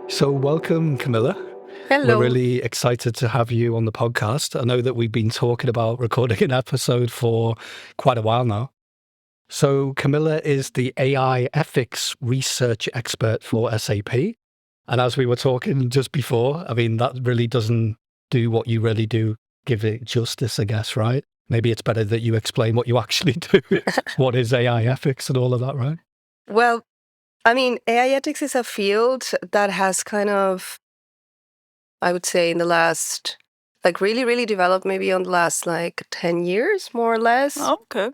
So, welcome, Camilla. We're Hello. really excited to have you on the podcast. I know that we've been talking about recording an episode for quite a while now. So, Camilla is the AI ethics research expert for SAP. And as we were talking just before, I mean, that really doesn't do what you really do, give it justice, I guess, right? Maybe it's better that you explain what you actually do. What is AI ethics and all of that, right? Well, I mean, AI ethics is a field that has kind of, I would say, in the last, really, really developed maybe on the last 10 years, more or less. Oh, okay.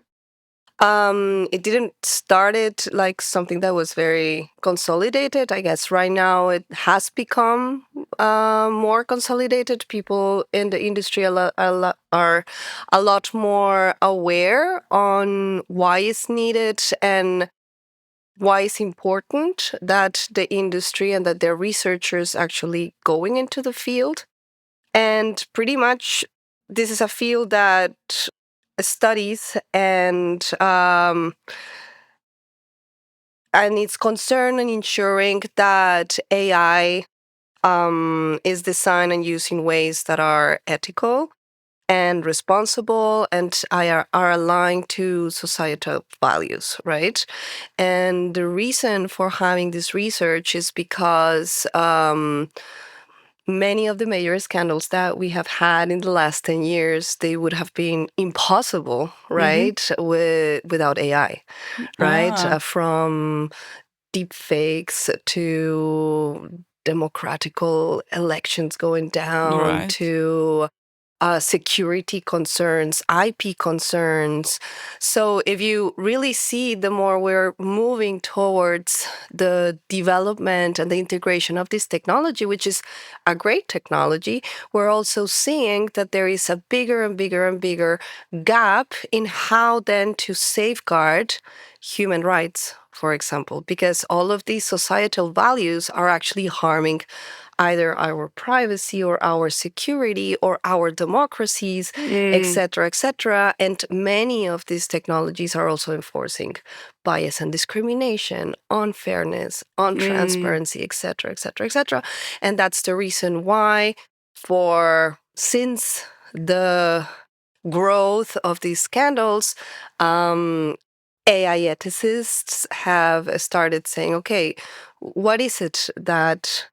It didn't start it like something that was very consolidated. I guess right now it has become more consolidated. People in the industry are a lot more aware on why it's needed and why it's important that the industry and that their researchers actually going into the field. And pretty much this is a field that studies and it's concerned in ensuring that AI is designed and used in ways that are ethical and responsible and are aligned to societal values, right? And the reason for having this research is because many of the major scandals that we have had in the last 10 years, they would have been impossible, right, without AI, right? From deep fakes to democratical elections going down Right. to security concerns, IP concerns. So if you really see, the more we're moving towards the development and the integration of this technology, which is a great technology, we're also seeing that there is a bigger and bigger and bigger gap in how then to safeguard human rights, for example, because all of these societal values are actually harming either our privacy or our security or our democracies, etc., etc. And many of these technologies are also enforcing bias and discrimination, unfairness, untransparency, etc., etc., etc. And that's the reason why, since the growth of these scandals, AI ethicists have started saying, okay, what is it that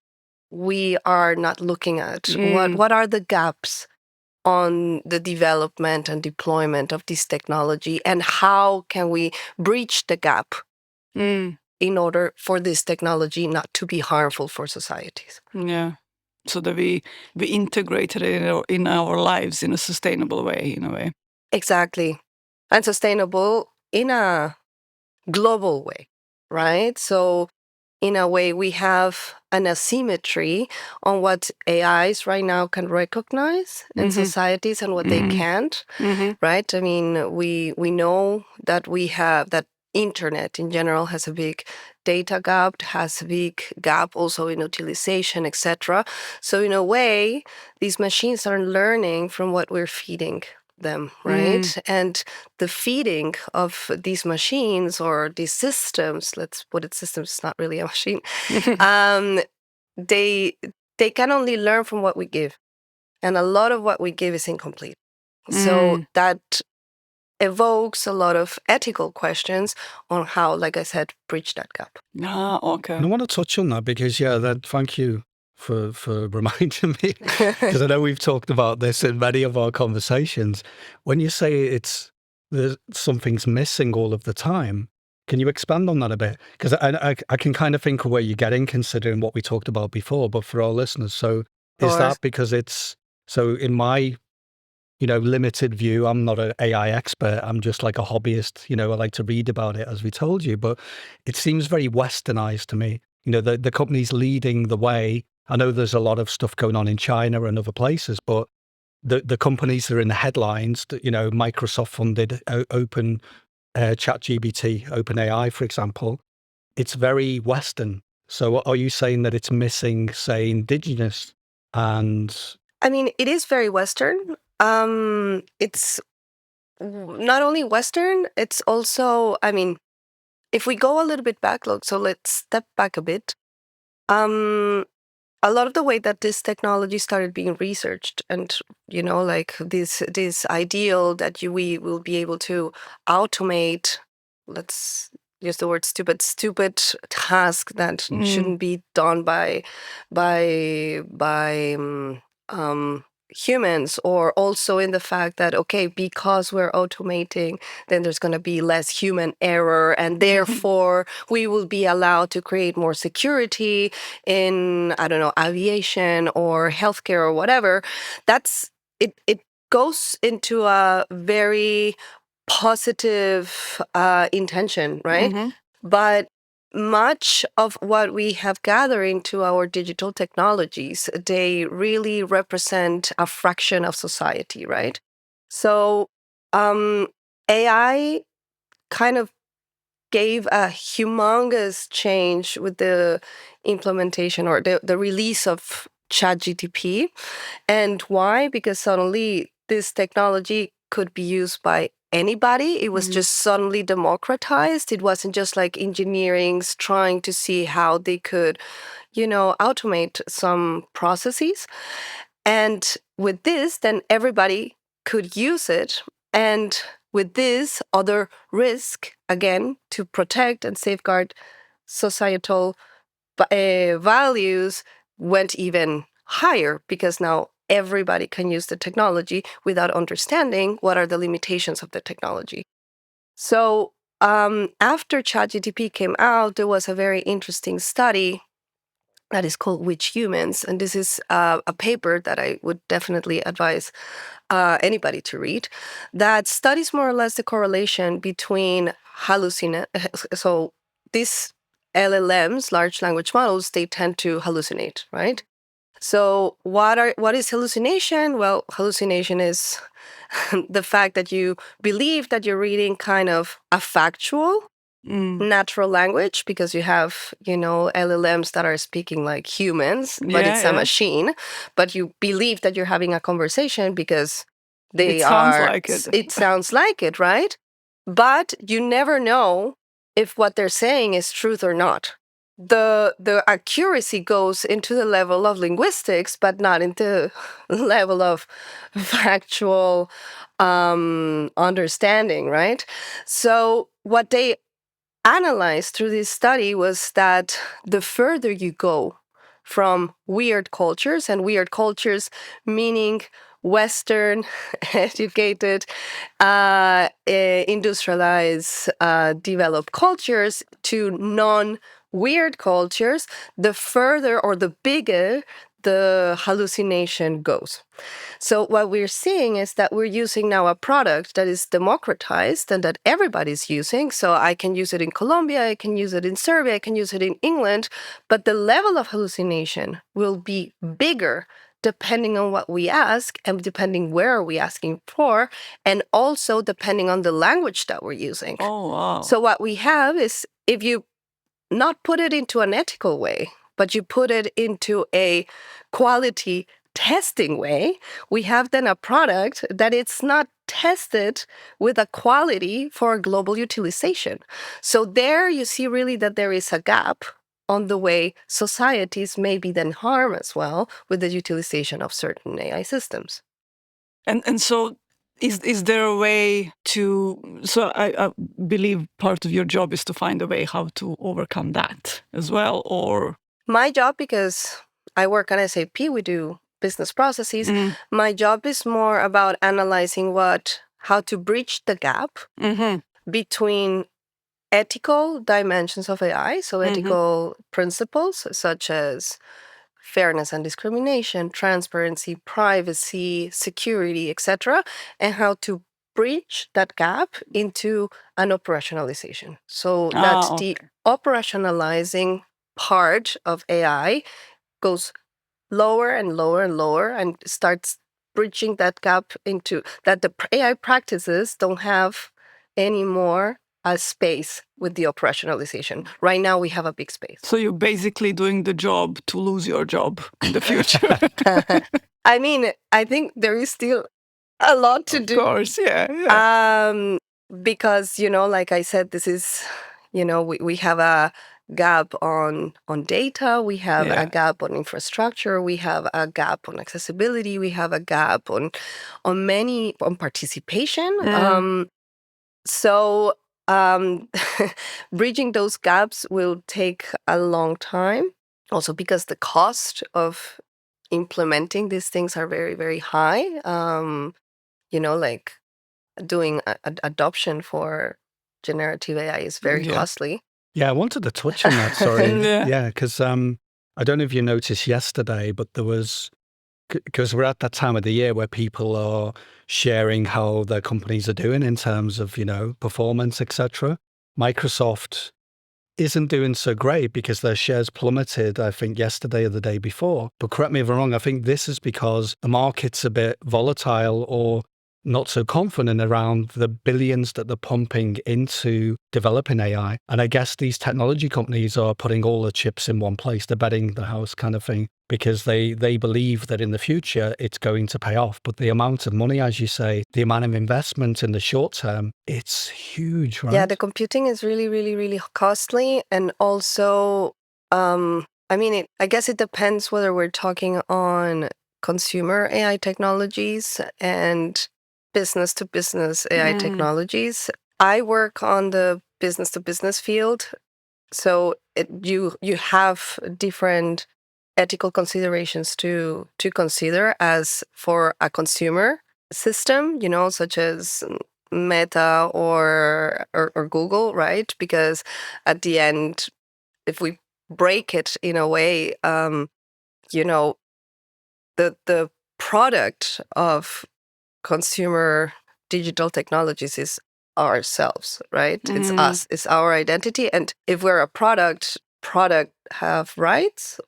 we are not looking at? What are the gaps on the development and deployment of this technology, and how can we breach the gap in order for this technology not to be harmful for societies? Yeah. So that we integrated it in our lives in a sustainable way, in a way. Exactly. And sustainable in a global way, right? So in a way, we have an asymmetry on what AIs right now can recognize in societies and what they can't, right? I mean, we know that we have that internet in general has a big data gap, has a big gap also in utilization, etc. So in a way, these machines are learning from what we're feeding them, right? And the feeding of these machines or these systems, let's put it systems, it's not really a machine, they can only learn from what we give. And a lot of what we give is incomplete. So that evokes a lot of ethical questions on how, like I said, bridge that gap. Okay. And I want to touch on that because, thank you for reminding me, because I know we've talked about this in many of our conversations. When you say something's missing all of the time, can you expand on that a bit? Because I can kind of think of where you're getting, considering what we talked about before, but for our listeners. So is Sure. that because in my limited view, I'm not an AI expert. I'm just like a hobbyist. I like to read about it, as we told you, but it seems very westernized to me. The companies leading the way. I know there's a lot of stuff going on in China and other places, but the companies that are in the headlines, Microsoft funded Open ChatGPT, OpenAI, for example, it's very Western. So are you saying that it's missing, say, indigenous and... I mean, it is very Western. It's not only Western, it's also, I mean, if we go a little bit back, so let's step back a bit. a lot of the way that this technology started being researched, and like this ideal that we will be able to automate, let's use the word stupid task that shouldn't be done by humans, or also in the fact that, okay, because we're automating, then there's going to be less human error, and therefore we will be allowed to create more security in, I don't know, aviation or healthcare or whatever. It goes into a very positive intention, right? But much of what we have gathered into our digital technologies, they really represent a fraction of society, right? So AI kind of gave a humongous change with the implementation or the release of ChatGPT. And why? Because suddenly this technology could be used by anybody. It was just suddenly democratized. It wasn't just like engineers trying to see how they could, automate some processes. And with this, then everybody could use it. And with this, other risk, again, to protect and safeguard societal values went even higher, because now everybody can use the technology without understanding what are the limitations of the technology. So after ChatGPT came out, there was a very interesting study that is called Which Humans? And this is a paper that I would definitely advise anybody to read, that studies more or less the correlation between so these LLMs, large language models, they tend to hallucinate, right? So what is hallucination? Well, hallucination is the fact that you believe that you're reading kind of a factual natural language, because you have, LLMs that are speaking like humans, but it's a machine. But you believe that you're having a conversation because it sounds like it. It sounds like it, right? But you never know if what they're saying is truth or not. The accuracy goes into the level of linguistics, but not into the level of factual understanding, right? So what they analyzed through this study was that the further you go from weird cultures, and weird cultures meaning Western educated, industrialized, developed cultures, to non-weird cultures, the further or the bigger the hallucination goes. So what we're seeing is that we're using now a product that is democratized and that everybody's using. So I can use it in Colombia, I can use it in Serbia, I can use it in England, but the level of hallucination will be bigger depending on what we ask, and depending where are we asking for, and also depending on the language that we're using. Oh, wow. So what we have is, if you not put it into an ethical way, but you put it into a quality testing way, we have then a product that it's not tested with a quality for global utilization. So there you see really that there is a gap on the way societies may be then harmed as well with the utilization of certain AI systems. And so is there a way to, so I believe part of your job is to find a way how to overcome that as well, or? My job, because I work on SAP, we do business processes. My job is more about analyzing how to bridge the gap between ethical dimensions of AI, so ethical principles such as fairness and discrimination, transparency, privacy, security, etc., and how to bridge that gap into an operationalization. So that the operationalizing part of AI goes lower and lower and lower, and starts bridging that gap into that the AI practices don't have any more a space with the operationalization. Right now we have a big space. So you're basically doing the job to lose your job in the future. I mean, I think there is still a lot to do. Of course, yeah. Because, like I said, this is, we have a gap on data, we have Yeah. a gap on infrastructure, we have a gap on accessibility, we have a gap on participation. So bridging those gaps will take a long time, also because the cost of implementing these things are very, very high. Like doing adoption for generative AI is very Yeah. costly. Yeah, I wanted to touch on that, sorry. Yeah. Yeah, because I don't know if you noticed yesterday, but there was, because we're at that time of the year where people are sharing how their companies are doing in terms of, performance, etc. Microsoft isn't doing so great because their shares plummeted, I think, yesterday or the day before. But correct me if I'm wrong, I think this is because the market's a bit volatile or not so confident around the billions that they're pumping into developing AI. And I guess these technology companies are putting all the chips in one place, they're betting the house kind of thing, because they believe that in the future it's going to pay off. But the amount of money, as you say, the amount of investment in the short term, it's huge, right? Yeah, the computing is really, really, really costly. And also, I guess it depends whether we're talking on consumer AI technologies and business to business AI technologies. I work on the business to business field. So you have different ethical considerations to consider as for a consumer system, such as Meta or Google, right? Because at the end, if we break it in a way, the product of consumer digital technologies is ourselves, right? It's us, it's our identity. And if we're a product have rights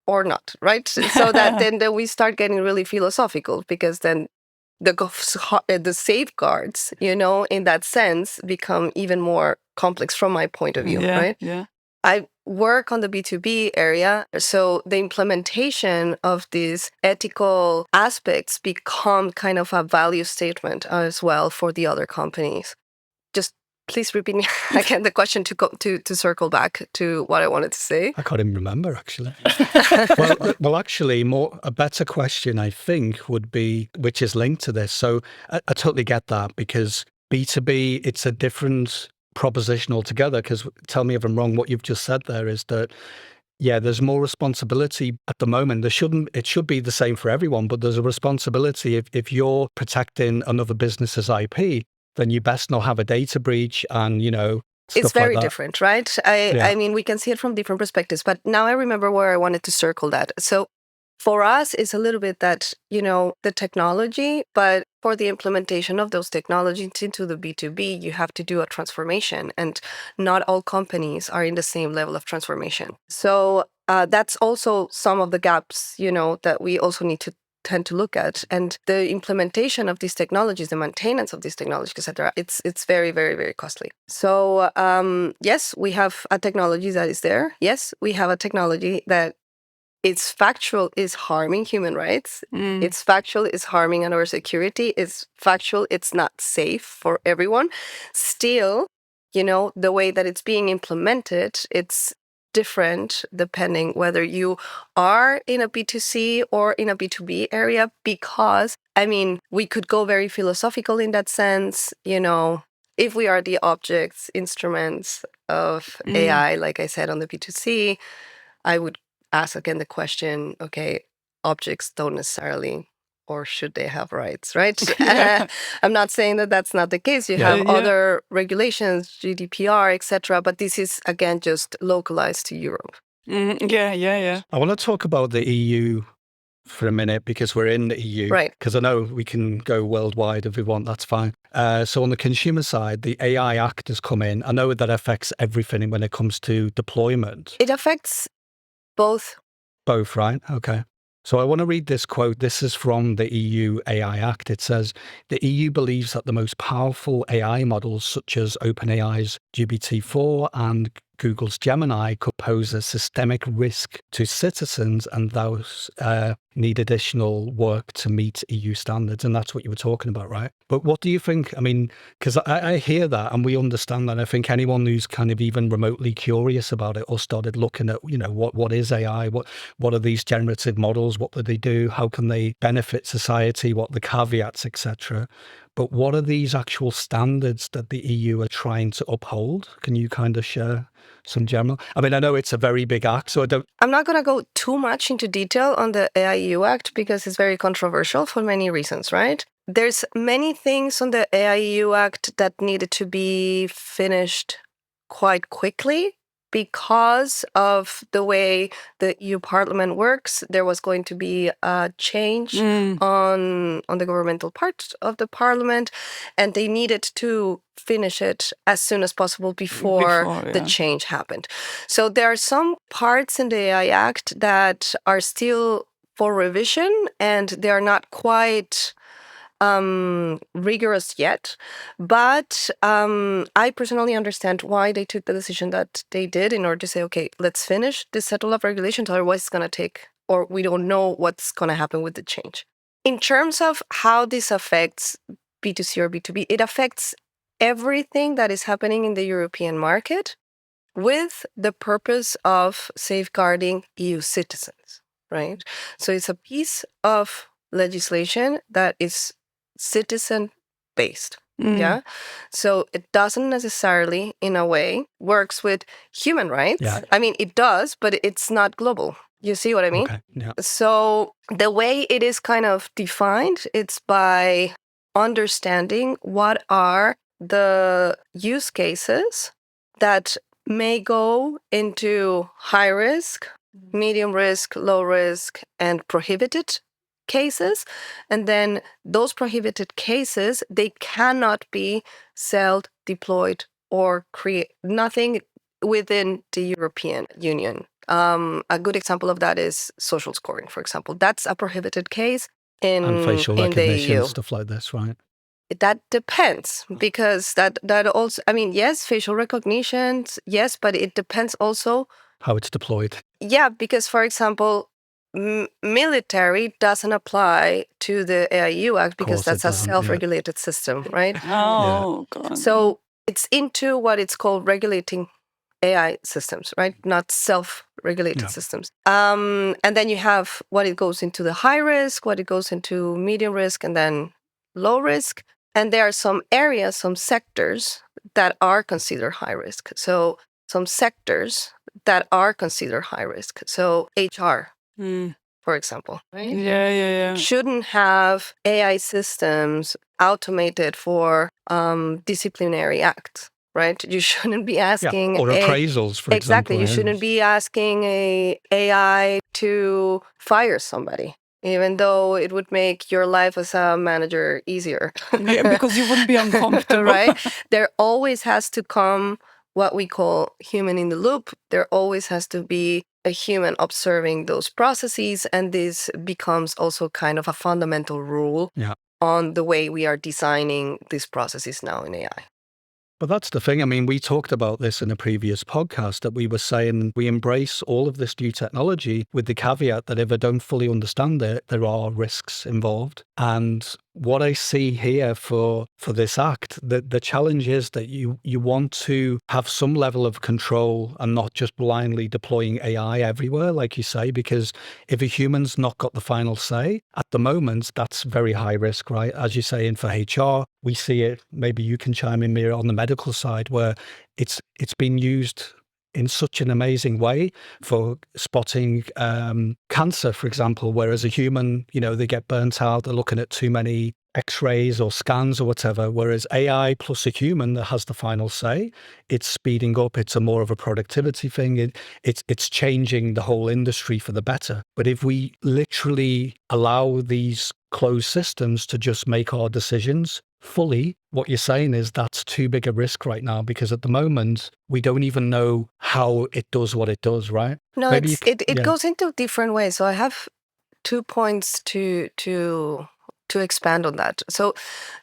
or not, right? So that then we start getting really philosophical, because then the safeguards, in that sense, become even more complex from my point of view, right? Yeah. I work on the B2B area, so the implementation of these ethical aspects become kind of a value statement as well for the other companies. Just please repeat me again the question to circle back to what I wanted to say. I can't even remember, actually. well, actually, a better question, I think, would be, which is linked to this. So I totally get that, because B2B, it's a different proposition altogether. Because tell me if I'm wrong, what you've just said there is that, yeah, there's more responsibility at the moment. It should be the same for everyone, but there's a responsibility. If you're protecting another business's IP, then you best not have a data breach and, it's very like different, right? I mean, we can see it from different perspectives, but now I remember where I wanted to circle that. So for us, it's a little bit that, the technology, but for the implementation of those technologies into the B2B, you have to do a transformation, and not all companies are in the same level of transformation. So that's also some of the gaps, that we also need to tend to look at. And the implementation of these technologies, the maintenance of these technologies, etc., it's very, very, very costly. So yes, we have a technology that is there. Yes, we have a technology that it's factual is harming human rights. It's factual is harming our security. It's factual it's not safe for everyone. Still, the way that it's being implemented, it's different depending whether you are in a B2C or in a B2B area, because, we could go very philosophical in that sense, if we are the objects, instruments of AI, like I said, on the B2C, I would ask again the question, okay, objects don't necessarily, or should they have rights, right? I'm not saying that that's not the case. You have other regulations, GDPR, etc., but this is, again, just localized to Europe. Yeah. I want to talk about the EU for a minute, because we're in the EU. Right. Because I know we can go worldwide if we want, that's fine. So on the consumer side, the AI Act has come in. I know that affects everything when it comes to deployment. It affects both. Both, right? Okay. So I want to read this quote. This is from the EU AI Act. It says, the EU believes that the most powerful AI models, such as OpenAI's GPT-4 and Google's Gemini could pose a systemic risk to citizens, and those need additional work to meet EU standards. And that's what you were talking about, right? But what do you think? I mean, because I hear that and we understand that. I think anyone who's kind of even remotely curious about it or started looking at, what is AI? What are these generative models? What do they do? How can they benefit society? What are the caveats, etc.? But what are these actual standards that the EU are trying to uphold? Can you kind of share some general? I mean, I know it's a very big act, so I'm not going to go too much into detail on the AIEU Act because it's very controversial for many reasons, right? There's many things on the AIEU Act that needed to be finished quite quickly because of the way the EU Parliament works. There was going to be a change on the governmental part of the Parliament, and they needed to finish it as soon as possible before the change happened. So there are some parts in the AI Act that are still for revision, and they are not quite rigorous yet, but I personally understand why they took the decision that they did in order to say, okay, let's finish this set of regulations, otherwise it's going to take, or we don't know what's going to happen with the change. In terms of how this affects B2C or B2B, it affects everything that is happening in the European market with the purpose of safeguarding EU citizens, right? So it's a piece of legislation that is citizen-based. Yeah. So it doesn't necessarily, in a way, works with human rights. Yeah. I mean, it does, but it's not global. You see what I mean? Okay. Yeah. So the way it is kind of defined, it's by understanding what are the use cases that may go into high risk, medium risk, low risk, and prohibited cases. And then those prohibited cases, they cannot be sold, deployed, or create nothing within the European Union. A good example of that is social scoring, for example. That's a prohibited case and facial in the recognition, EU. stuff like this, right? That depends, because that also, I mean, yes, facial recognition, yes, but it depends also how it's deployed. Yeah, because, for example, military doesn't apply to the AIU Act because that's a self-regulated system, right? Oh, God. So it's into what it's called regulating AI systems, right? Not self-regulated systems. And then you have what it goes into the high risk, what it goes into medium risk, and then low risk. And there are some areas, some sectors that are considered high risk. So some sectors that are considered high risk. So HR, for example, right? Yeah. Shouldn't have AI systems automated for disciplinary acts, right? You shouldn't be asking or appraisals, for example. Exactly. You shouldn't be asking a AI to fire somebody, even though it would make your life as a manager easier. Yeah, because you wouldn't be uncomfortable. Right? There always has to come what we call human in the loop. There always has to be a human observing those processes, and this becomes also kind of a fundamental rule on the way we are designing these processes now in AI. But that's the thing. I mean, we talked about this in a previous podcast, that we were saying we embrace all of this new technology with the caveat that if I don't fully understand it, there are risks involved. And what I see here for this act, the challenge is that you want to have some level of control and not just blindly deploying AI everywhere, like you say, because if a human's not got the final say, at the moment, that's very high risk, right? As you say, in for HR, we see it, maybe you can chime in, Mira, on the medical side, where it's been used in such an amazing way for spotting cancer, for example, whereas a human, they get burnt out, they're looking at too many x-rays or scans or whatever, whereas AI plus a human that has the final say, it's speeding up, it's a more of a productivity thing, it's changing the whole industry for the better. But if we literally allow these closed systems to just make our decisions fully, what you're saying is that's too big a risk right now, because at the moment we don't even know how it does what it does, right? No, it goes into different ways. So I have 2 points to expand on that. So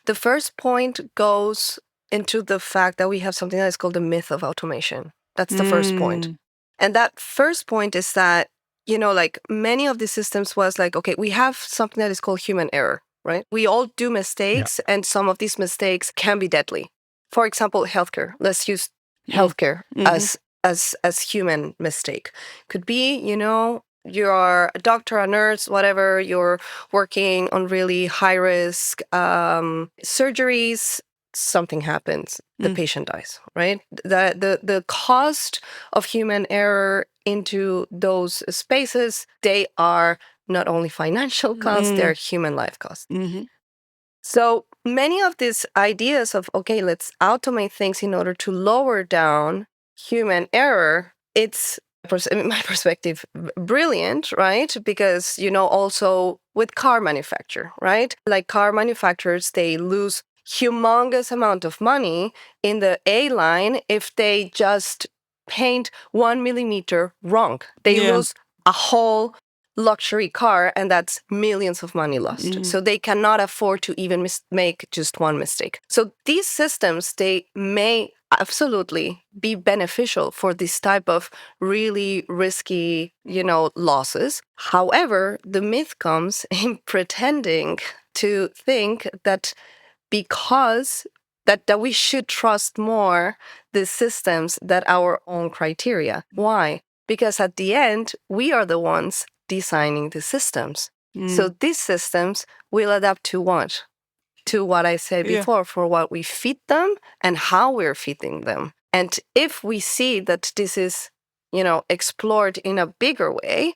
the first point goes into the fact that we have something that is called the myth of automation, That's the first point. And that first point is that, like many of these systems was like, okay, we have something that is called human error, right? We all do mistakes, and some of these mistakes can be deadly. For example, healthcare. Let's use healthcare as human mistake. Could be, you're a doctor, a nurse, whatever, you're working on really high risk surgeries, something happens, the patient dies, right? The cost of human error into those spaces, they are not only financial costs, they're human life costs. So many of these ideas of, okay, let's automate things in order to lower down human error, it's, in my perspective, brilliant, right? Because, also with car manufacture, right? Like car manufacturers, they lose humongous amount of money in the A line if they just paint 1 millimeter wrong. They lose a whole luxury car, and that's millions of money lost. So they cannot afford to even make just one mistake. So these systems, they may absolutely be beneficial for this type of really risky, losses. However, the myth comes in pretending to think that because that we should trust more the systems than our own criteria. Why? Because at the end, we are the ones designing the systems. So these systems will adapt to what? To what I said before, for what we feed them and how we're feeding them. And if we see that this is, explored in a bigger way,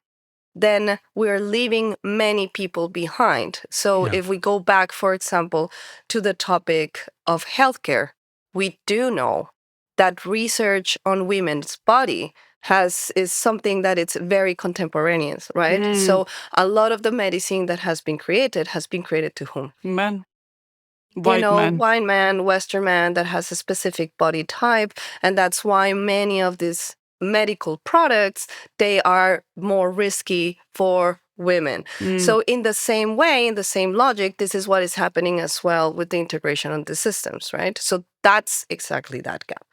then we're leaving many people behind. So if we go back, for example, to the topic of healthcare, we do know that research on women's body is something that it's very contemporaneous, right? So a lot of the medicine that has been created to whom? Men. White man. White man, Western man that has a specific body type. And that's why many of these medical products, they are more risky for women. So in the same way, in the same logic, this is what is happening as well with the integration of the systems, right? So that's exactly that gap.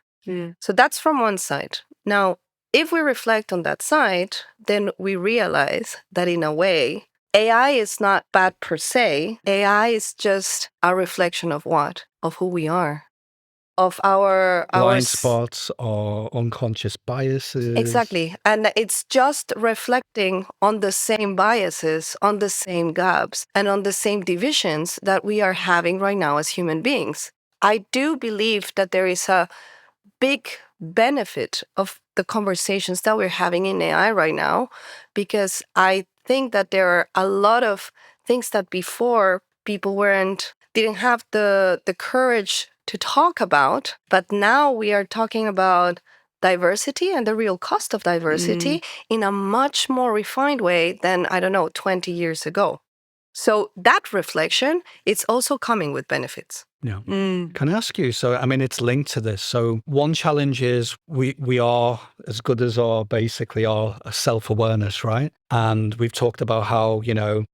So that's from one side. Now, if we reflect on that side, then we realize that in a way, AI is not bad per se. AI is just a reflection of what? Of who we are. Of our blind spots or unconscious biases. Exactly. And it's just reflecting on the same biases, on the same gaps, and on the same divisions that we are having right now as human beings. I do believe that there is a big benefit of the conversations that we're having in AI right now, because I think that there are a lot of things that before people didn't have the courage to talk about, but now we are talking about diversity and the real cost of diversity in a much more refined way than, 20 years ago. So that reflection, it's also coming with benefits. Yeah. Can I ask you, so, it's linked to this. So one challenge is we are as good as our self-awareness, right? And we've talked about how,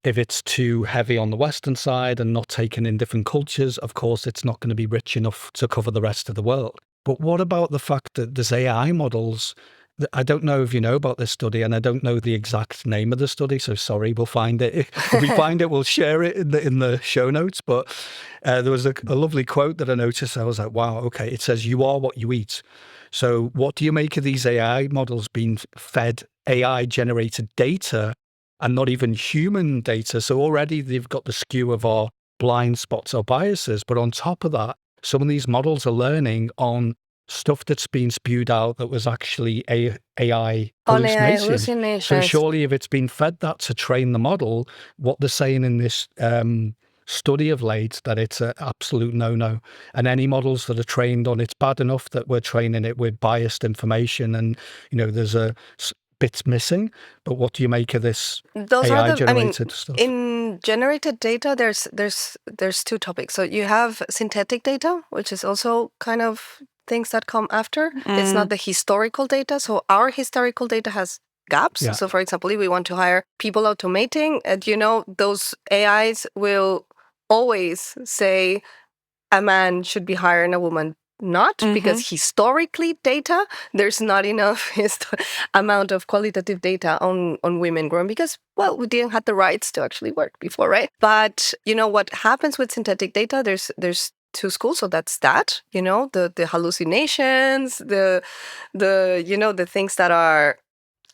if it's too heavy on the Western side and not taken in different cultures, of course, it's not going to be rich enough to cover the rest of the world. But what about the fact that there's AI models? I don't know if you know about this study, and I don't know the exact name of the study, so sorry, we'll find it. If we find it, we'll share it in the show notes. But there was a lovely quote that I noticed. I was like, wow, okay. It says, "You are what you eat." So what do you make of these AI models being fed AI-generated data and not even human data? So already they've got the skew of our blind spots or biases. But on top of that, some of these models are learning on stuff that's been spewed out that was actually AI hallucinations. So surely if it's been fed that to train the model, what they're saying in this study of late, that it's an absolute no-no. And any models that are trained on, it's bad enough that we're training it with biased information and, there's bits missing. But what do you make of this AI-generated stuff? In generated data, there's two topics. So you have synthetic data, which is also kind of things that come after. It's not the historical data. So our historical data has gaps. Yeah. So for example, if we want to hire people automating, those AIs will always say a man should be higher and a woman not, Mhm. because historically data, there's not enough amount of qualitative data on women growing because, well, we didn't have the rights to actually work before, right? But, what happens with synthetic data, there's two schools. So that's that, the hallucinations, the things that are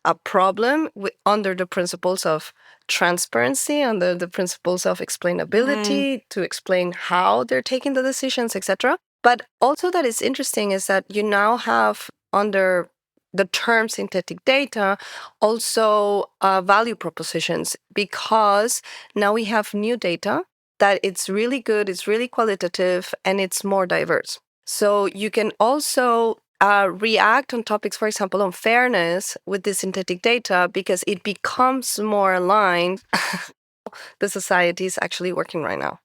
a problem under the principles of transparency, under the principles of explainability, to explain how they're taking the decisions, etc. But also that is interesting is that you now have under the term synthetic data also value propositions, because now we have new data that it's really good, it's really qualitative, and it's more diverse. So you can also react on topics, for example, on fairness with the synthetic data, because it becomes more aligned the society is actually working right now.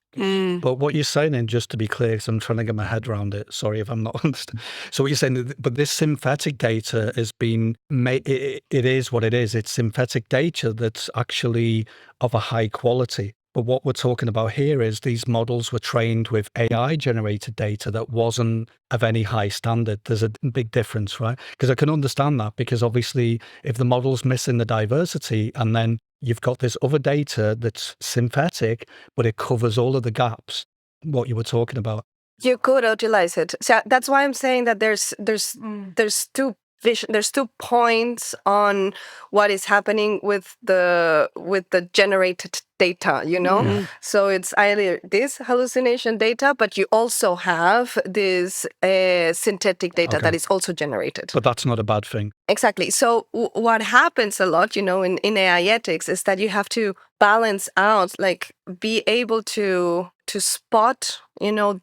But what you're saying, and just to be clear, because I'm trying to get my head around it, sorry if I'm not understanding. So what you're saying, but this synthetic data has been made, it is what it is. It's synthetic data that's actually of a high quality. But what we're talking about here is these models were trained with AI-generated data that wasn't of any high standard. There's a big difference, right? Because I can understand that, because obviously if the model's missing the diversity and then you've got this other data that's synthetic, but it covers all of the gaps, what you were talking about. You could utilize it. So that's why I'm saying that there's two there's 2 points on what is happening with the generated data, So it's either this hallucination data, but you also have this synthetic data that is also generated. But that's not a bad thing. Exactly. So what happens a lot, in AI ethics is that you have to balance out, like be able to spot,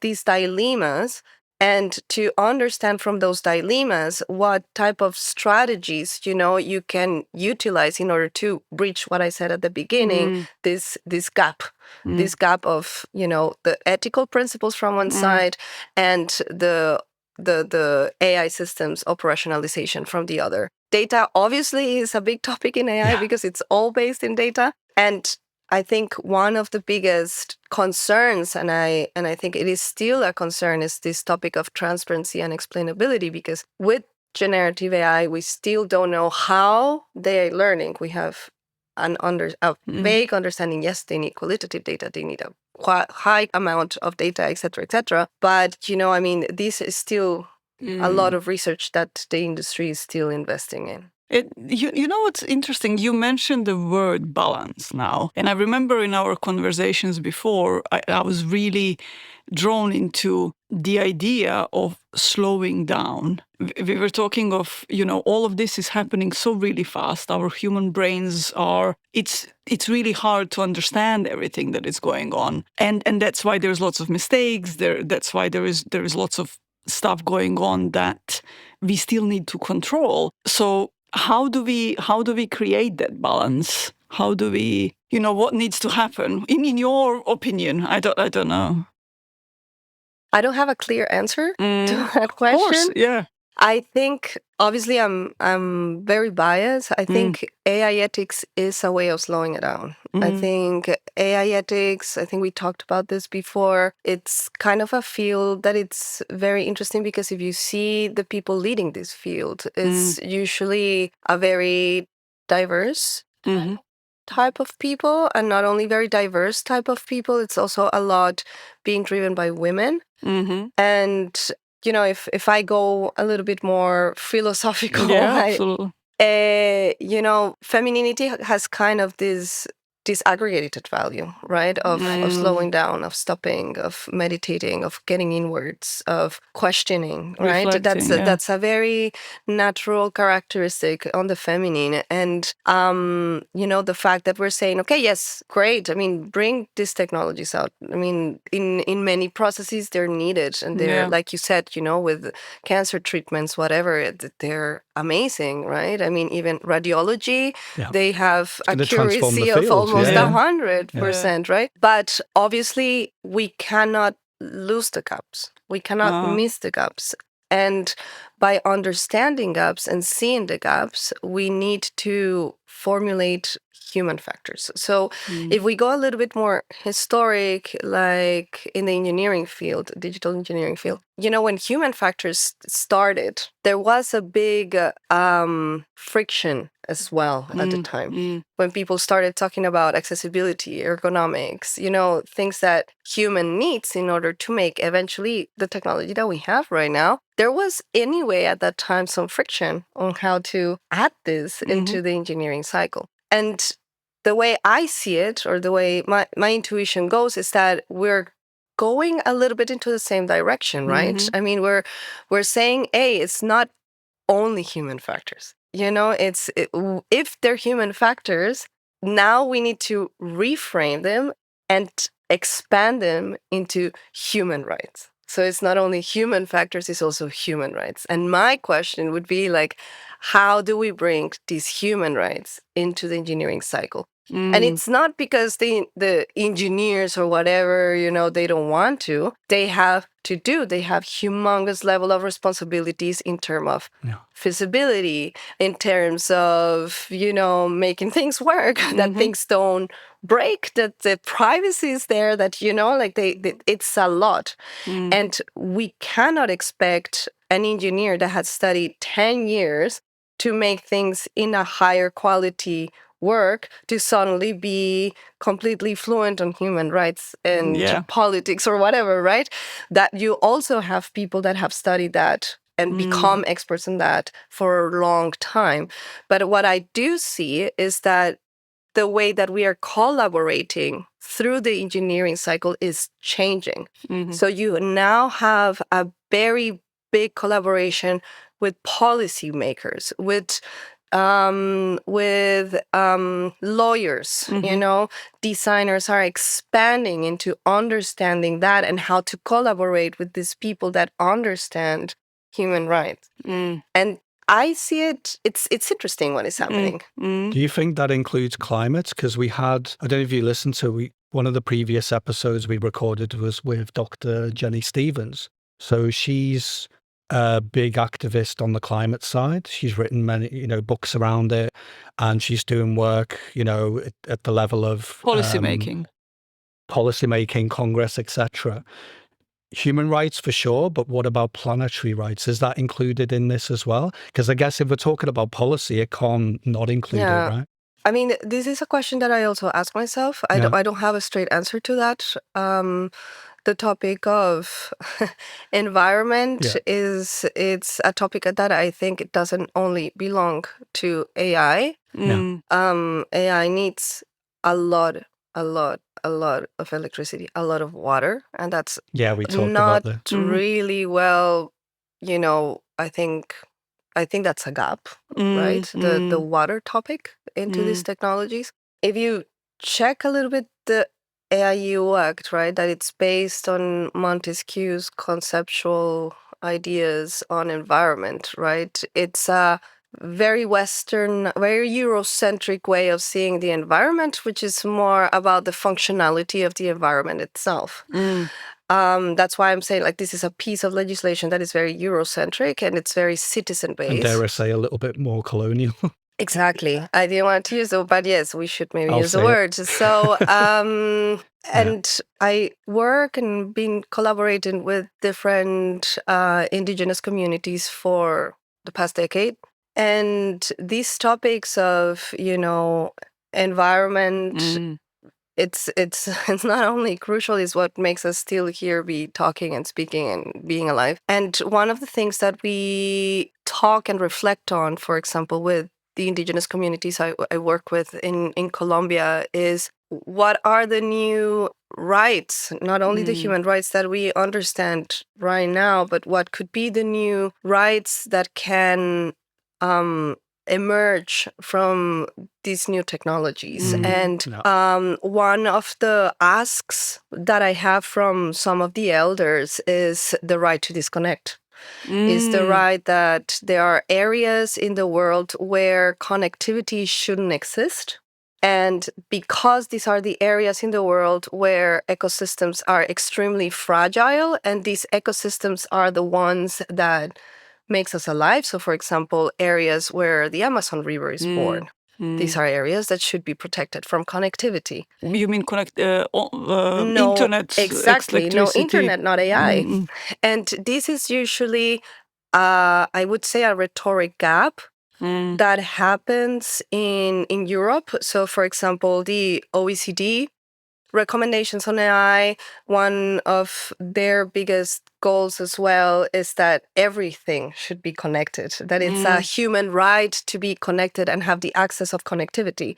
these dilemmas, and to understand from those dilemmas what type of strategies, you can utilize in order to breach what I said at the beginning, this gap. This gap of, the ethical principles from one side and the AI systems operationalization from the other. Data obviously is a big topic in AI because it's all based in data. And I think one of the biggest concerns, and I think it is still a concern, is this topic of transparency and explainability, because with generative AI, we still don't know how they are learning. We have a vague understanding. Yes, they need qualitative data, they need a high amount of data, etc. But, this is still a lot of research that the industry is still investing in. You know what's interesting? You mentioned the word balance now. And I remember in our conversations before, I was really drawn into the idea of slowing down. We were talking of, all of this is happening so really fast. Our human brains it's really hard to understand everything that is going on. And that's why there's lots of mistakes. That's why there is lots of stuff going on that we still need to control. So how do we create that balance? How do we, what needs to happen? In your opinion, I don't know. I don't have a clear answer to that question. Of course, yeah. I think, obviously, I'm very biased. I think AI ethics is a way of slowing it down. I think AI ethics, I think we talked about this before, it's kind of a field that it's very interesting, because if you see the people leading this field, it's usually a very diverse type of people, and not only very diverse type of people, it's also a lot being driven by women. And if I go a little bit more philosophical, absolutely. Femininity has kind of this disaggregated value, right? Of slowing down, of stopping, of meditating, of getting inwards, of questioning, right? That's a very natural characteristic on the feminine. And, the fact that we're saying, okay, yes, great. I mean, bring these technologies out. I mean, in many processes, they're needed. And they're, like you said, with cancer treatments, whatever, they're amazing, right? I mean, even radiology, they have accuracy of almost 100%, right? But obviously, we cannot lose the gaps. We cannot miss the gaps. And by understanding gaps and seeing the gaps, we need to formulate human factors. So if we go a little bit more historic, like in the engineering field, digital engineering field, when human factors started, there was a big friction as well at the time. When people started talking about accessibility, ergonomics, things that human needs in order to make eventually the technology that we have right now, there was anyway at that time some friction on how to add this into the engineering cycle. And the way I see it, or the way my intuition goes, is that we're going a little bit into the same direction, right? I mean, we're saying, hey, it's not only human factors. If they're human factors, now we need to reframe them and expand them into human rights. So it's not only human factors, it's also human rights. And my question would be like, how do we bring these human rights into the engineering cycle? And it's not because the engineers or whatever, they don't want to. They have to do. They have humongous level of responsibilities in terms of feasibility, in terms of, making things work, that things don't break, that the privacy is there, that, it's a lot. And we cannot expect an engineer that has studied 10 years to make things in a higher quality work to suddenly be completely fluent on human rights and politics or whatever, right? That you also have people that have studied that and become experts in that for a long time. But what I do see is that the way that we are collaborating through the engineering cycle is changing. So you now have a very big collaboration with policymakers, with lawyers, designers are expanding into understanding that and how to collaborate with these people that understand human rights. And I see it's interesting what is happening. Do you think that includes climate? Because we had, I don't know if you listened to, one of the previous episodes we recorded was with Dr. Jenny Stevens. So she's a big activist on the climate side. She's written many, books around it, and she's doing work, at the level of policymaking, Congress, etc. Human rights for sure, but what about planetary rights? Is that included in this as well? Because I guess if we're talking about policy, it can't not include it, right? I mean, this is a question that I also ask myself. I don't have a straight answer to that. The topic of environment it's a topic that I think it doesn't only belong to AI. AI needs a lot of electricity, a lot of water, and that's we talked not about that. really well. I think that's a gap, right? The water topic into these technologies. If you check a little bit the AIU Act, right, that it's based on Montesquieu's conceptual ideas on environment, right? It's a very Western, very Eurocentric way of seeing the environment, which is more about the functionality of the environment itself. That's why I'm saying this is a piece of legislation that is very Eurocentric and it's very citizen-based. And dare I say a little bit more colonial. Exactly. I didn't want to use it, but yes, we should maybe use the word. So, and I work and been collaborating with different indigenous communities for the past decade. And these topics of, environment, it's not only crucial, it's what makes us still here be talking and speaking and being alive. And one of the things that we talk and reflect on, for example, with the indigenous communities I work with in Colombia is what are the new rights, not only the human rights that we understand right now, but what could be the new rights that can emerge from these new technologies. And one of the asks that I have from some of the elders is the right to disconnect. Is the right that there are areas in the world where connectivity shouldn't exist. And because these are the areas in the world where ecosystems are extremely fragile, and these ecosystems are the ones that makes us alive. So, for example, areas where the Amazon River is born. These are areas that should be protected from connectivity. You mean No, internet, exactly. No, electricity? internet, not AI. Mm. And this is usually, I would say, a rhetoric gap that happens in Europe. So, for example, the OECD recommendations on AI, one of their biggest goals as well is that everything should be connected, that it's a human right to be connected and have the access of connectivity.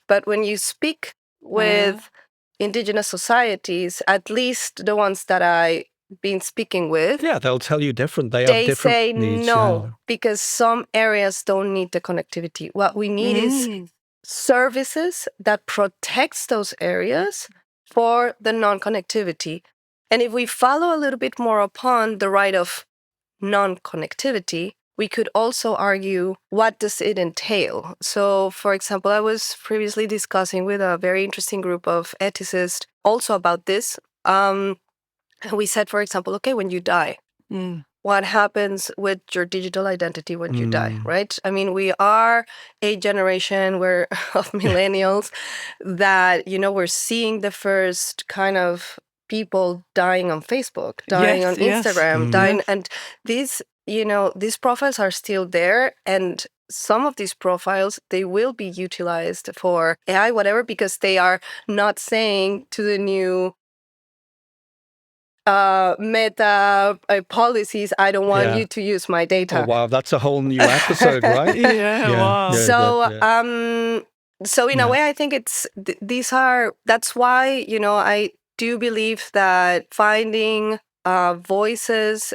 But when you speak with indigenous societies, at least the ones that I've been speaking with, Yeah, they'll tell you different. They have different say needs. no, because some areas don't need the connectivity. What we need is services that protects those areas for the non-connectivity. And if we follow a little bit more upon the right of non-connectivity, we could also argue, what does it entail? So, for example, I was previously discussing with a very interesting group of ethicists also about this. We said, for example, okay, when you die, what happens with your digital identity when you die, right? I mean, we are a generation of millennials that, we're seeing the first kind of people dying on Facebook, dying on Instagram, dying. And these profiles are still there. And some of these profiles, they will be utilized for AI, whatever, because they are not saying to the new meta policies, I don't want you to use my data. Oh, wow, that's a whole new episode, right? Wow. So in a way, I think that's why, I do believe that finding voices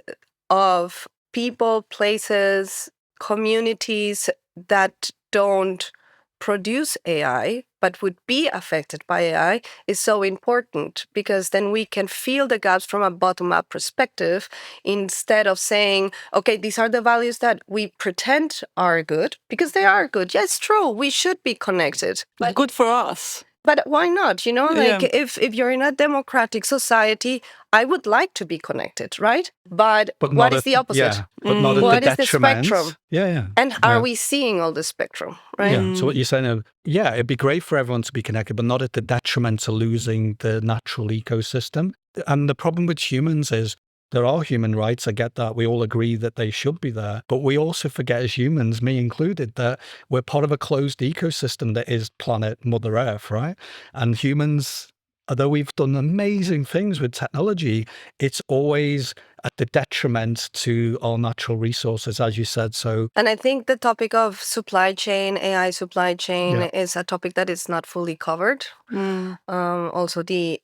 of people, places, communities that don't produce AI, but would be affected by AI is so important, because then we can feel the gaps from a bottom-up perspective instead of saying, okay, these are the values that we pretend are good, because they are good. Yes, true, we should be connected. But good for us. But why not? If you're in a democratic society, I would like to be connected, right? But what is the opposite? Yeah, but not at What the is the detriment. spectrum? Yeah. And are we seeing all the spectrum, right? Yeah. So what you're saying, it'd be great for everyone to be connected, but not at the detriment to losing the natural ecosystem. And the problem with humans is there are human rights. I get that. We all agree that they should be there. But we also forget as humans, me included, that we're part of a closed ecosystem that is planet Mother Earth, right? And humans, although we've done amazing things with technology, it's always at the detriment to our natural resources, as you said. So, and I think the topic of supply chain, AI supply chain, is a topic that is not fully covered. Also, the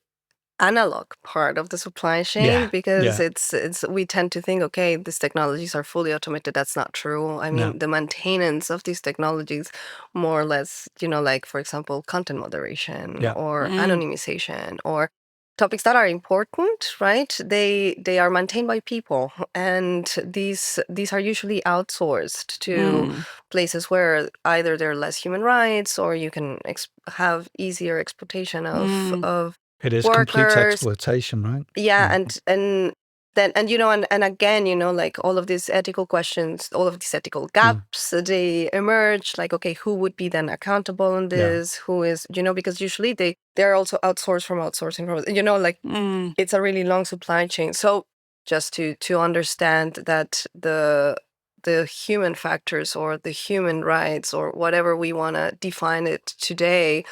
analog part of the supply chain, because it's we tend to think, okay, these technologies are fully automated. That's not true. I mean, the maintenance of these technologies, more or less, like, for example, content moderation or anonymization or topics that are important, right? They are maintained by people, and these are usually outsourced to places where either there are less human rights, or you can have easier exploitation of it is workers. Complete exploitation, right? Yeah, and then and again, like, all of these ethical questions, all of these ethical gaps, they emerge. Like, okay, who would be then accountable in this? Who is, because usually they're also outsourced from outsourcing, from, it's a really long supply chain. So just to understand that the human factors, or the human rights, or whatever we want to define it today,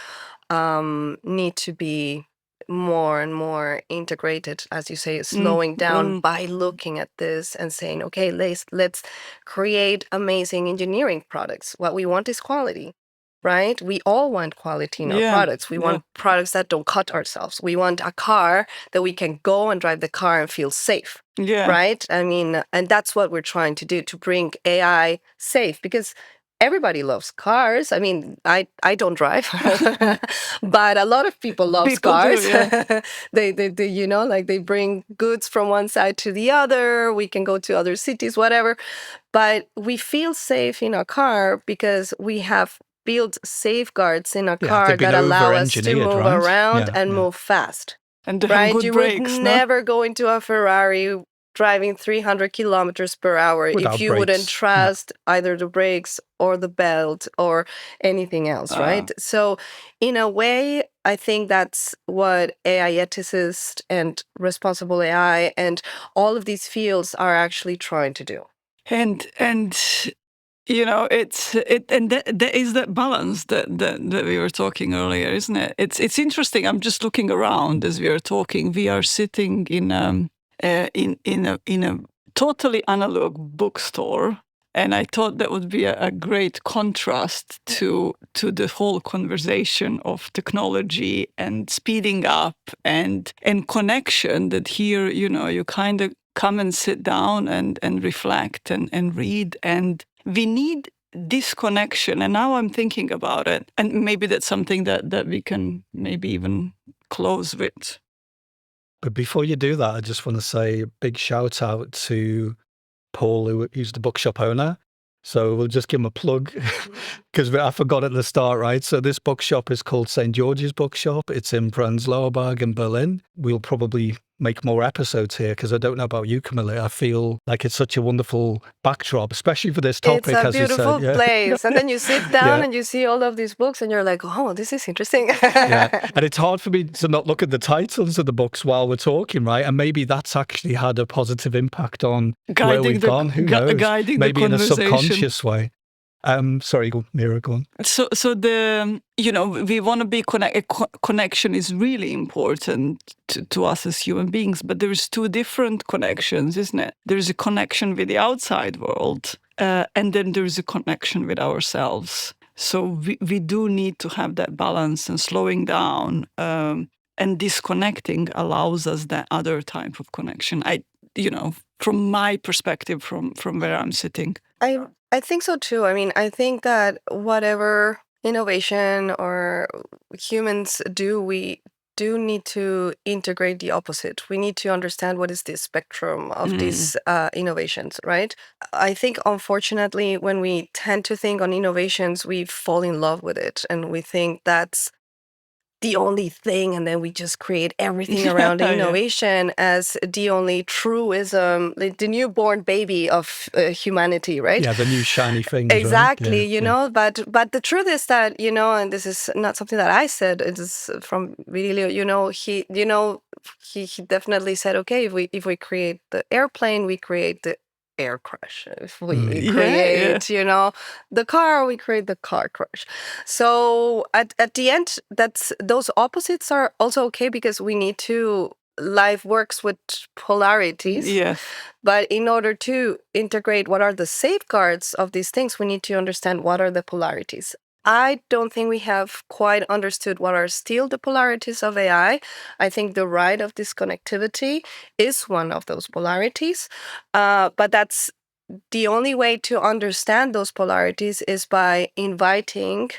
need to be more and more integrated, as you say, slowing down by looking at this and saying, okay, let's create amazing engineering products. What we want is quality, right? We all want quality in our products. We want products that don't cut ourselves. We want a car that we can go and drive the car and feel safe, right? I mean, and that's what we're trying to do, to bring AI safe, because everybody loves cars. I mean, I don't drive, but a lot of people love cars. They they bring goods from one side to the other. We can go to other cities, whatever. But we feel safe in a car because we have built safeguards in a car that allow us to move around and move fast. And right? good You brakes, would never go into a Ferrari driving 300 kilometers per hour Without if you wouldn't brakes. trust either the brakes or the belt or anything else, right? So in a way, I think that's what AI ethicists and responsible AI and all of these fields are actually trying to do. And there is that balance that we were talking earlier, isn't it? It's interesting. I'm just looking around as we are talking. We are sitting in a totally analog bookstore, and I thought that would be a great contrast to the whole conversation of technology and speeding up and connection. That here, you kind of come and sit down and reflect and read, and we need this connection. And now I'm thinking about it, and maybe that's something that we can maybe even close with. But before you do that, I just want to say a big shout out to Paul, who's the bookshop owner. So we'll just give him a plug because I forgot at the start, right? So this bookshop is called St. George's Bookshop. It's in Prenzlauer Berg in Berlin. We'll probably make more episodes here because I don't know about you, Camilla. I feel like it's such a wonderful backdrop, especially for this topic. It's a as you beautiful said. place. And then you sit down and you see all of these books and you're like, oh, this is interesting. And it's hard for me to not look at the titles of the books while we're talking, right? And maybe that's actually had a positive impact on where we've gone. Who knows? Maybe in a subconscious way. Sorry, Mira, go on. So we want to be connection is really important to us as human beings, but there's two different connections, isn't it? There's a connection with the outside world, and then there's a connection with ourselves. So we do need to have that balance, and slowing down and disconnecting allows us that other type of connection. From my perspective, from where I'm sitting. I think so too. I mean, I think that whatever innovation or humans do, we do need to integrate the opposite. We need to understand what is the spectrum of these innovations, right? I think, unfortunately, when we tend to think on innovations, we fall in love with it and we think that's the only thing, and then we just create everything around innovation as the only truism, the newborn baby of humanity, right? Yeah, the new shiny thing. Exactly, right? But the truth is that, and this is not something that I said, it is from Virilio, he definitely said, okay, if we create the airplane, we create the air crash. If we create, the car, we create the car crash. So at the end, those opposites are also okay because we need to. Life works with polarities. Yes. But in order to integrate what are the safeguards of these things, we need to understand what are the polarities. I don't think we have quite understood what are still the polarities of AI. I think the right of disconnectivity is one of those polarities. But that's the only way to understand those polarities is by inviting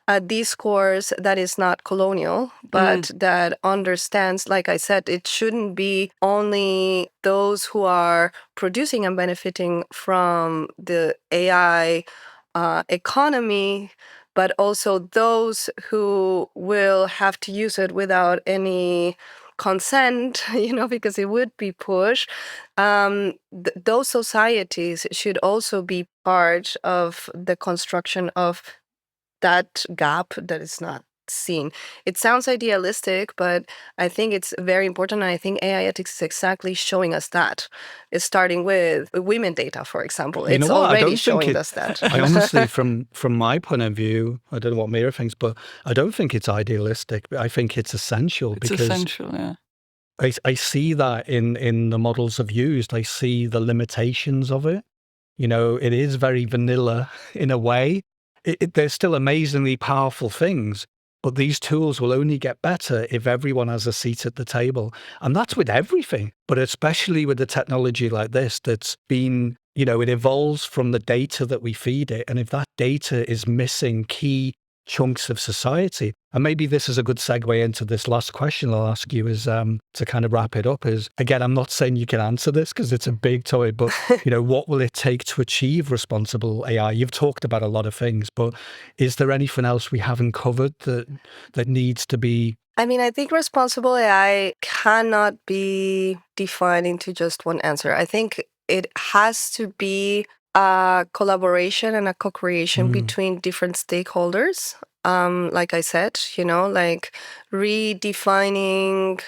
a discourse that is not colonial, but that understands, like I said, it shouldn't be only those who are producing and benefiting from the AI economy, but also those who will have to use it without any consent, because it would be pushed. Those societies should also be part of the construction of that gap that is not seen. It sounds idealistic, but I think it's very important. And I think AI ethics is exactly showing us that. It's starting with women data, for example. It's already showing us that. I honestly, from my point of view, I don't know what Mira thinks, but I don't think it's idealistic. I think it's essential. It's essential, yeah. I see that in the models I've used. I see the limitations of it. It is very vanilla in a way. They're still amazingly powerful things, but these tools will only get better if everyone has a seat at the table. And that's with everything, but especially with a technology like this that's been, it evolves from the data that we feed it. And if that data is missing key chunks of society, And maybe this is a good segue into this last question I'll ask you is to kind of wrap it up is, again, I'm not saying you can answer this because it's a big topic, but, what will it take to achieve responsible AI? You've talked about a lot of things, but is there anything else we haven't covered that needs to be? I mean, I think responsible AI cannot be defined into just one answer. I think it has to be a collaboration and a co-creation between different stakeholders. Like I said, like redefining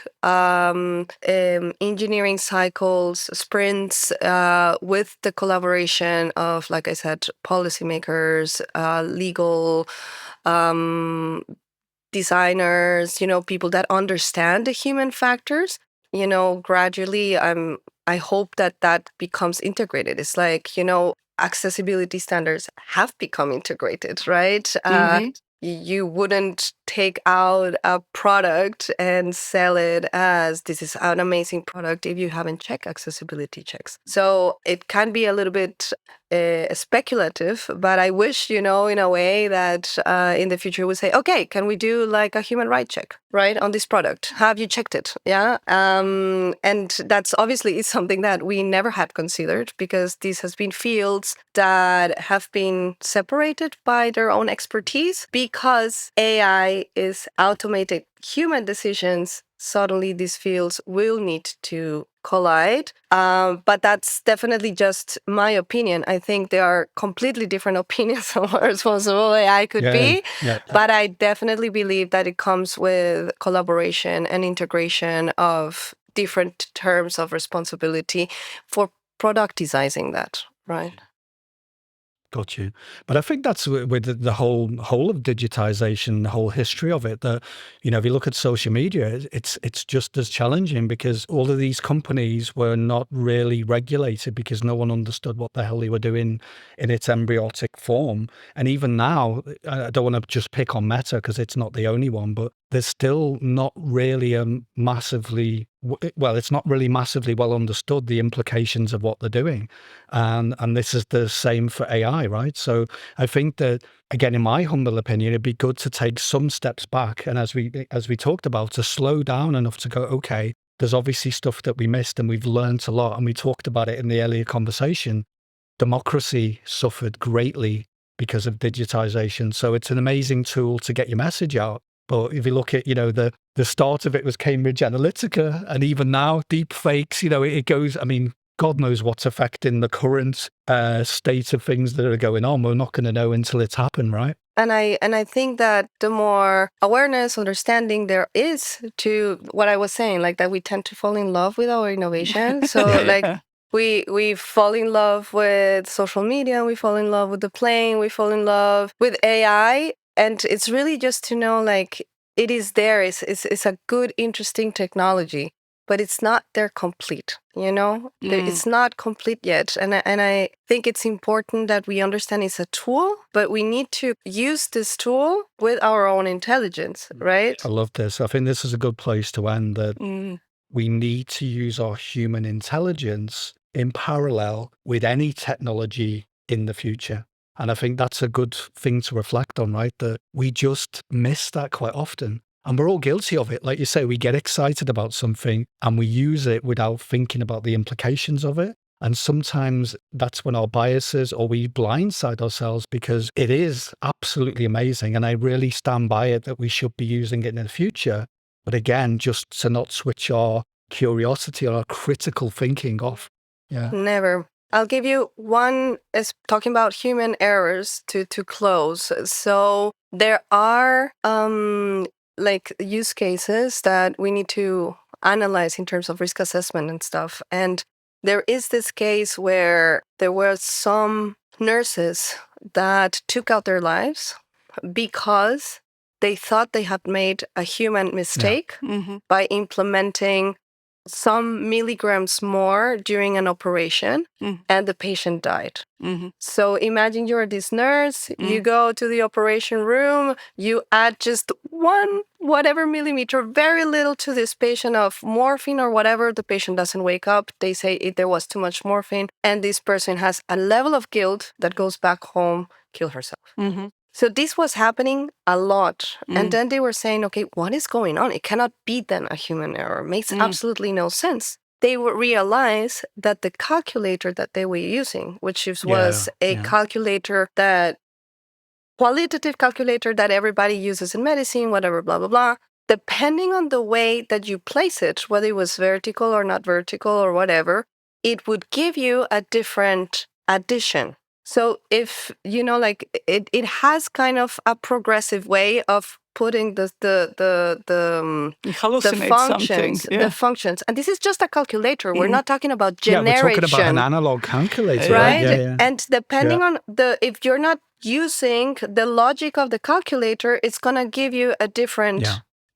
engineering cycles, sprints with the collaboration of, like I said, policymakers, legal designers, people that understand the human factors. Gradually, I hope that becomes integrated. It's like, accessibility standards have become integrated, right? You wouldn't take out a product and sell it as this is an amazing product if you haven't checked accessibility checks. So it can be a little bit speculative, but I wish, in a way that in the future we say, okay, can we do like a human right check, right, on this product? Have you checked it? Yeah. And that's obviously something that we never had considered because these has been fields that have been separated by their own expertise because AI is automated human decisions. Suddenly these fields will need to collide. But that's definitely just my opinion. I think there are completely different opinions on what responsible AI could be. Yeah. But I definitely believe that it comes with collaboration and integration of different terms of responsibility for productizing that, right? Got you. But I think that's with the whole of digitization, the whole history of it, that, if you look at social media, it's just as challenging because all of these companies were not really regulated because no one understood what the hell they were doing in its embryonic form. And even now, I don't want to just pick on Meta because it's not the only one, but there's still not really it's not really massively well understood the implications of what they're doing. And this is the same for AI, right? So I think that, again, in my humble opinion, it'd be good to take some steps back. And as we talked about, to slow down enough to go, okay, there's obviously stuff that we missed and we've learned a lot. And we talked about it in the earlier conversation. Democracy suffered greatly because of digitization. So it's an amazing tool to get your message out. But if you look at, the start of it was Cambridge Analytica, and even now, deep fakes, it goes, I mean, God knows what's affecting the current state of things that are going on. We're not going to know until it's happened, right? And I think that the more awareness, understanding there is to what I was saying, like that we tend to fall in love with our innovation. So like we fall in love with social media, we fall in love with the plane, we fall in love with AI. And it's really just to know, like, it is there. It's a good, interesting technology, but it's not there complete, It's not complete yet. And I think it's important that we understand it's a tool, but we need to use this tool with our own intelligence, right? I love this. I think this is a good place to end, that we need to use our human intelligence in parallel with any technology in the future. And I think that's a good thing to reflect on, right? That we just miss that quite often. And we're all guilty of it. Like you say, we get excited about something and we use it without thinking about the implications of it. And sometimes that's when our biases, or we blindside ourselves, because it is absolutely amazing. And I really stand by it that we should be using it in the future. But again, just to not switch our curiosity or our critical thinking off. Yeah. Never. I'll give you one, is talking about human errors to close. So there are like use cases that we need to analyze in terms of risk assessment and stuff. And there is this case where there were some nurses that took out their lives because they thought they had made a human mistake by implementing some milligrams more during an operation, and the patient died. So imagine you're this nurse, you go to the operation room, you add just whatever millimeter, very little to this patient of morphine or whatever, the patient doesn't wake up, they say there was too much morphine, and this person has a level of guilt that goes back home, kill herself. So this was happening a lot. And then they were saying, okay, what is going on? It cannot be then a human error. It makes absolutely no sense. They would realize that the calculator that they were using, which was a calculator that, qualitative calculator that everybody uses in medicine, whatever, blah, blah, blah, depending on the way that you place it, whether it was vertical or not vertical or whatever, it would give you a different addition. So if, like it has kind of a progressive way of putting It hallucinates functions, something. the functions. And this is just a calculator. We're not talking about Yeah, generation. we're talking about an analog calculator, right? Yeah. And depending on if you're not using the logic of the calculator, it's going to give you a different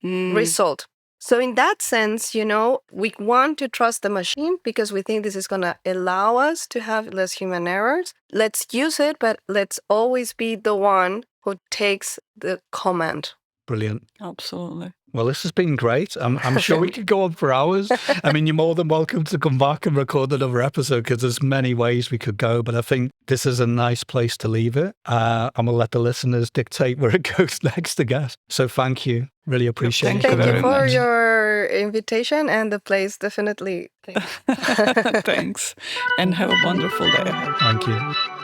result. So in that sense, we want to trust the machine because we think this is going to allow us to have less human errors. Let's use it, but let's always be the one who takes the command. Brilliant. Absolutely. Well, this has been great. I'm sure we could go on for hours. I mean, you're more than welcome to come back and record another episode because there's many ways we could go. But I think this is a nice place to leave it. I'm going to let the listeners dictate where it goes next, I guess. So thank you. Really appreciate it. Thank you very for much. your invitation and the place, definitely. Thanks. And have a wonderful day ahead. Thank you.